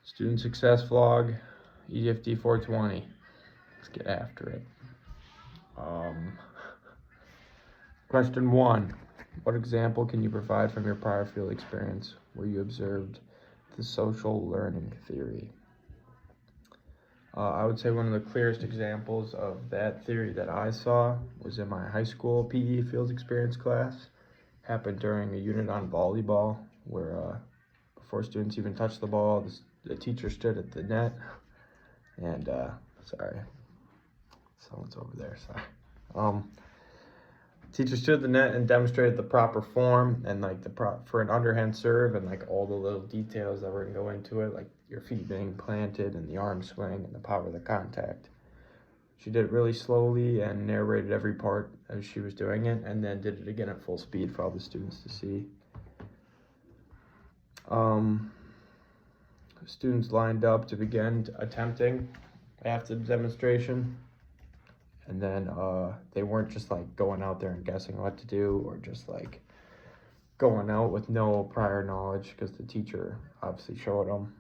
Student success vlog, EFD 420. Let's get after it. Question 1. What example can you provide from your prior field experience where you observed the social learning theory? I would say one of the clearest examples of that theory that I saw was in my high school PE field experience class. Happened during a unit on volleyball where before students even touched the ball, the teacher stood at the net and, sorry, someone's over there, sorry. Teacher stood at the net and demonstrated the proper form and like for an underhand serve and like all the little details that were gonna go into it, like your feet being planted and the arm swing and the power of the contact. She did it really slowly and narrated every part as she was doing it, and then did it again at full speed for all the students to see. Students lined up to begin attempting after the demonstration. And then they weren't just like going out there and guessing what to do or just like going out with no prior knowledge, because the teacher obviously showed them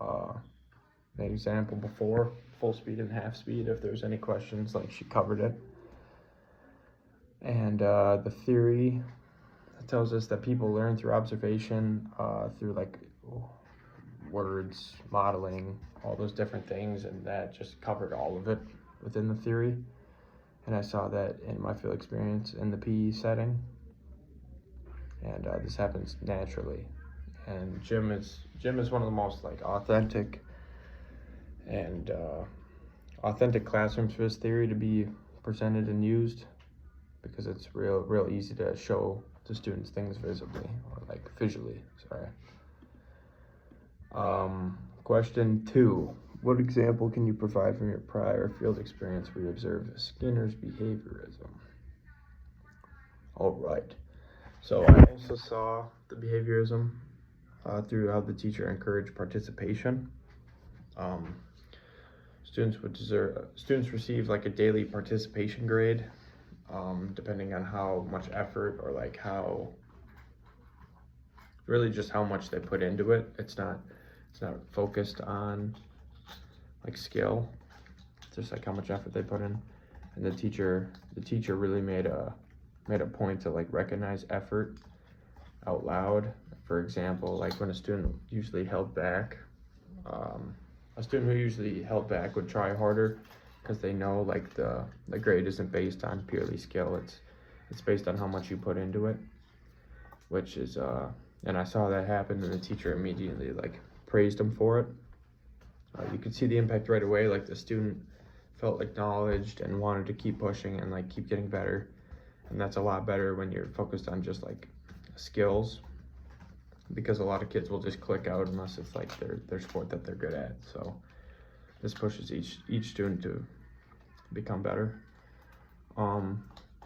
an example before, full speed and half speed. If there's any questions, like she covered it. And the theory tells us that people learn through observation, through like words, modeling, all those different things, and that just covered all of it within the theory. And I saw that in my field experience in the PE setting, and this happens naturally. And gym is one of the most like authentic classrooms for this theory to be presented and used, because it's real easy to show the students things visibly, or like visually, sorry. Question 2. What example can you provide from your prior field experience where you observed Skinner's behaviorism? All right. So I also saw the behaviorism through how the teacher encouraged participation. Students receive like a daily participation grade, depending on how much effort or like how much they put into it. It's not focused on like skill, just like how much effort they put in. And the teacher really made a point to like recognize effort out loud. For example, like when a student usually held back, would try harder, because they know like the grade isn't based on purely skill, it's based on how much you put into it, which is and I saw that happen, and the teacher immediately like praised him for it. You could see the impact right away, like the student felt acknowledged and wanted to keep pushing and like keep getting better. And that's a lot better when you're focused on just like skills, because a lot of kids will just click out unless it's like their sport that they're good at. So this pushes each student to become better.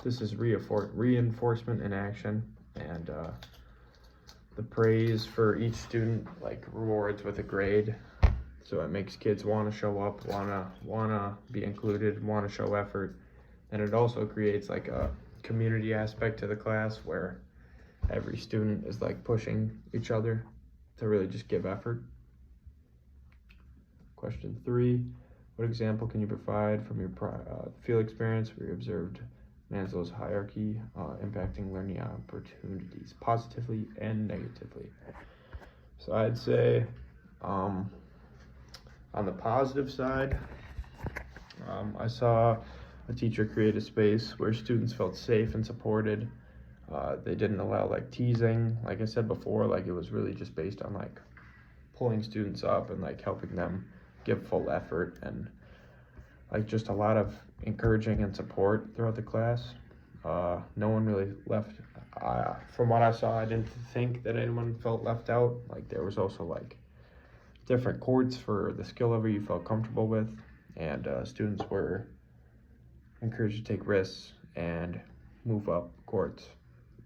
This is reinforcement in action, and the praise for each student like rewards with a grade. So it makes kids want to show up, want to be included, want to show effort. And it also creates like a community aspect to the class where every student is like pushing each other to really just give effort. Question 3, what example can you provide from your field experience where you observed Maslow's hierarchy impacting learning opportunities positively and negatively? So I'd say, on the positive side, I saw a teacher create a space where students felt safe and supported. They didn't allow like teasing. Like I said before, like it was really just based on like pulling students up and like helping them give full effort, and like just a lot of encouraging and support throughout the class. No one really left. From what I saw, I didn't think that anyone felt left out. Like there was also like different courts for the skill level you felt comfortable with, and students were encouraged to take risks and move up courts,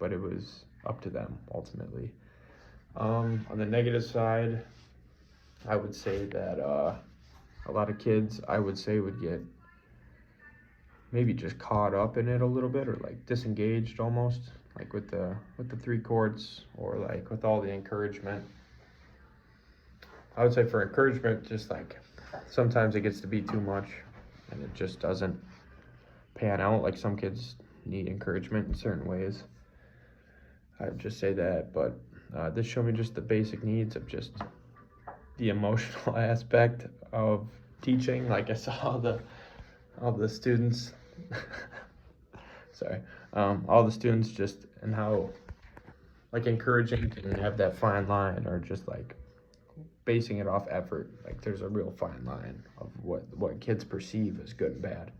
but it was up to them ultimately. On the negative side, I would say that a lot of kids, I would say, would get maybe just caught up in it a little bit, or like disengaged almost, like with the 3 courts, or like with all the encouragement. I would say for encouragement, just like sometimes it gets to be too much and it just doesn't pan out. Like some kids need encouragement in certain ways. I would just say that, but this showed me just the basic needs of just the emotional aspect of teaching. Like I saw all the students, sorry, all the students just and how like encouraging can have that fine line or just like basing it off effort. Like there's a real fine line of what kids perceive as good and bad.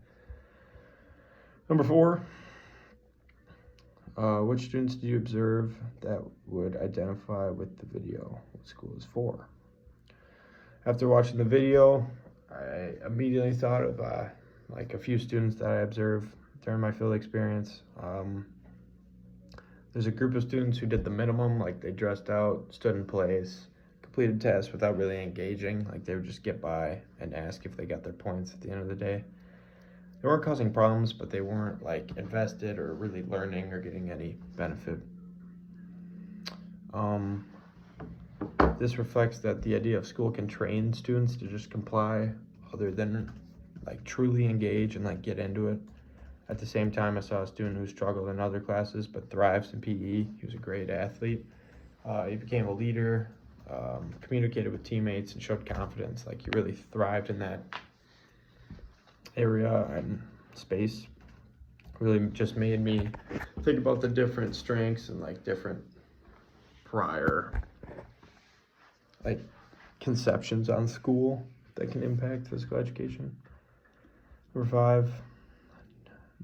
Number 4, which students do you observe that would identify with the video? What school is for? After watching the video, I immediately thought of like a few students that I observed during my field experience. There's a group of students who did the minimum, like they dressed out, stood in place, completed tests without really engaging. Like they would just get by and ask if they got their points at the end of the day. They weren't causing problems, but they weren't like invested or really learning or getting any benefit. This reflects that the idea of school can train students to just comply other than like truly engage and like get into it. At the same time, I saw a student who struggled in other classes but thrives in PE. He was a great athlete. He became a leader, communicated with teammates, and showed confidence. Like he really thrived in that area and space. Really just made me think about the different strengths and like different prior like conceptions on school that can impact physical education. Number 5,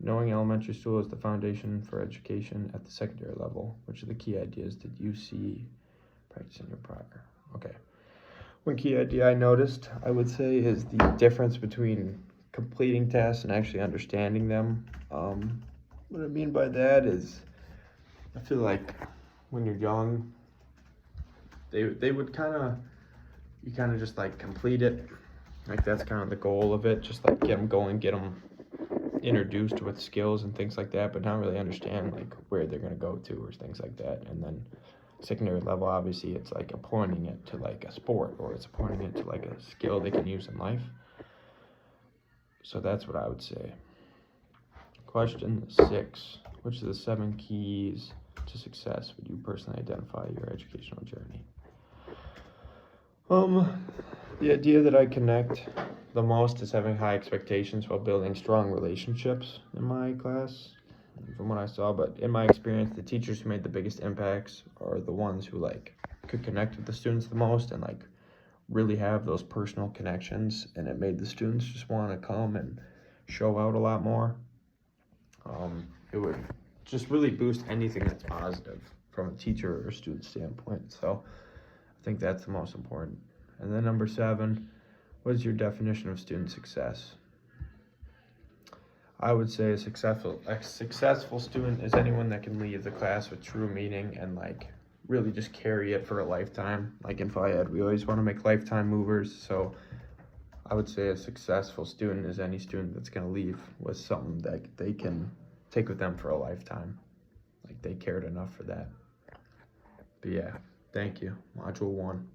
knowing elementary school is the foundation for education at the secondary level. Which of the key ideas did you see practicing your prior? Okay. One key idea I noticed, I would say, is the difference between completing tasks and actually understanding them. What I mean by that is, I feel like when you're young, they would you kind of just like complete it. Like that's kind of the goal of it, just like get them going, get them introduced with skills and things like that, but not really understand like where they're going to go to or things like that. And then secondary level, obviously it's like appointing it to like a sport, or it's appointing it to like a skill they can use in life. So that's what I would say. Question 6, which of the 7 keys to success would you personally identify your educational journey? The idea that I connect the most is having high expectations while building strong relationships in my class, from what I saw. But in my experience, the teachers who made the biggest impacts are the ones who like could connect with the students the most and like really have those personal connections, and it made the students just want to come and show out a lot more. It would just really boost anything that's positive from a teacher or student standpoint. So I think that's the most important. And then number 7, what is your definition of student success? I would say a successful student is anyone that can leave the class with true meaning and like really just carry it for a lifetime. Like in Phi Ed, we always want to make lifetime movers. So I would say a successful student is any student that's going to leave with something that they can take with them for a lifetime. Like they cared enough for that. But yeah, thank you. Module 1.